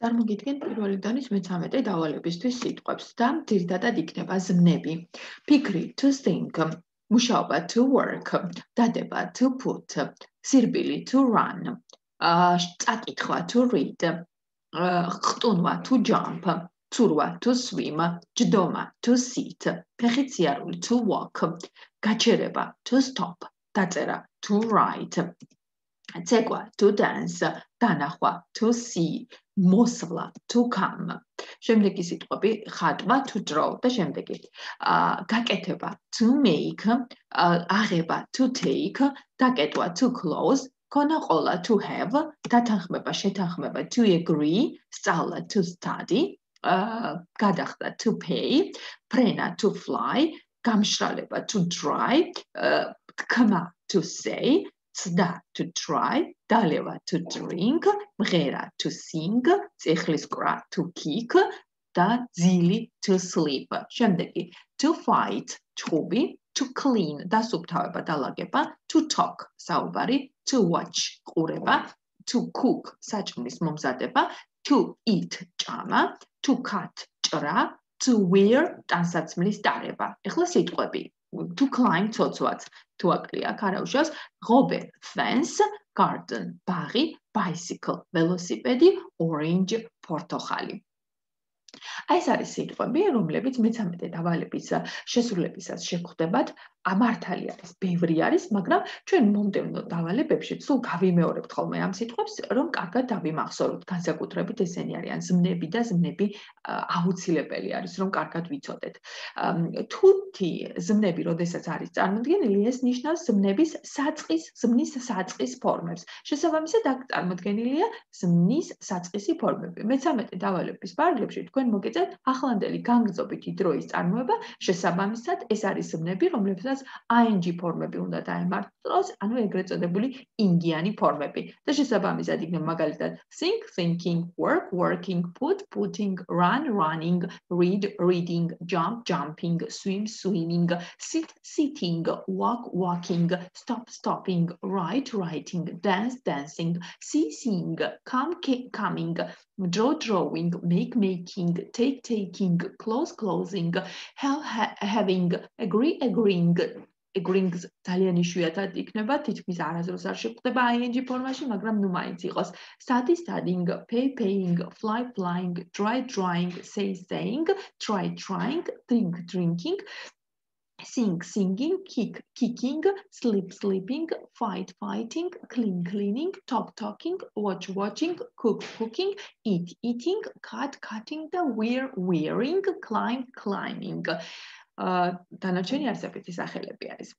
წარმოგიდგენ პირველი დონის მე-13 დავალებისთვის სიტყვებს და ძირითადად იქნება ზმნები. ფიქრი to think, მუშაობა to work, დადება to put, სირბილი to run, წაკითხვა to read, ხტუნვა to jump, ცურვა to swim, ჯდომა to sit, ფეხით სიარული to walk, გაჩერება to stop, დაწერა to write. ცეკვა to dance, დანახვა to see, მოსვლა to come. შემდეგი სიტყვები ხატვა to draw და შემდეგი. გაკეთება to make, აღება to take, დაკეტვა to close, ქონა ყოლა to have, დათანხმება შეთანხმება to agree, სწავლა to study, გადახდა to pay, ფრენა to fly, გამშრალება to dry, თქმა to say, ცდა to try, დალევა to drink, მღერა to sing, წიხლის კვრა to kick და ძილი to sleep. შემდეგი to fight, ჩხუბი, to clean, დასუფთავება, დალაგება, to talk, საუბარი, to watch, ყურება, to cook, საჭმლის მომზადება, to eat, ჭამა, to cut, ჭრა, to wear, ტანსაცმლის დარება. ეხლა სიტყვები. To climb, ცოცვაც, თუ აკლია, ქარაუშავს, ღობე, fence, garden, ბაღი, bicycle, ველოსიპედი, orange, პორტოხალი. აი ეს არის სიტყვები, რომლებიც მე-13 დავალების შესრულებისას შეგხვდებათ. მართალი არის, ბევრი არის, მაგრამ ჩვენ მომდევნო დავალებებში სულ გავიმეორებთ ხოლმე ამ სიტყვებს, რომ კარგად დავიმახსოვროთ. განსაკუთრებით ესენი არიან ზმნები და ზმნები აუცილებელი არის, რომ კარგად ვიცოდეთ. თუთი ზმნები, როდესაც არის წარმოდგენილი, ეს ნიშნავს ზმნის საწყის ფორმებს. შესაბამისად, აქ წარმოდგენილია ზმნის საწყისი ფორმები. მე-13 დავალების პარაგრაფში თქვენ მოგეწევთ ახლანდელი განგრძობითი დროის წარმოება, შესაბამისად, ეს არის ზმნები, რომლებსაც ing ფორმები უნდა დაემართოს, ანუ ეგრეთ წოდებული ინგიანი ფორმები. და შესაბამისად იქნება მაგალითად think, thinking, work, working, put, putting, run, running, read, reading, jump, jumping, swim, swimming, sit, sitting, walk, walking, stop, stopping, write, writing, dance, dancing, see, seeing, come, coming, draw, drawing, make, making, take, taking, close, closing, have, having, agree, agreeing, agreeing ძალიან იშვიათად იქნება, თითქმის არასდროს არ შეგვხვდება ing ფორმაში, მაგრამ ნუ მაინც იყოს. study, studying, pay, paying, fly, flying, try, trying, say, saying, try, trying, drink, drinking, sing, singing, kick, kicking, sleep, sleeping, fight, fighting, clean, cleaning, talk, talking, watch, watching, cook, cooking, eat, eating, cut, cutting, და wear, wearing, climb, climbing. დანარჩენი არცებითი სახელები არის.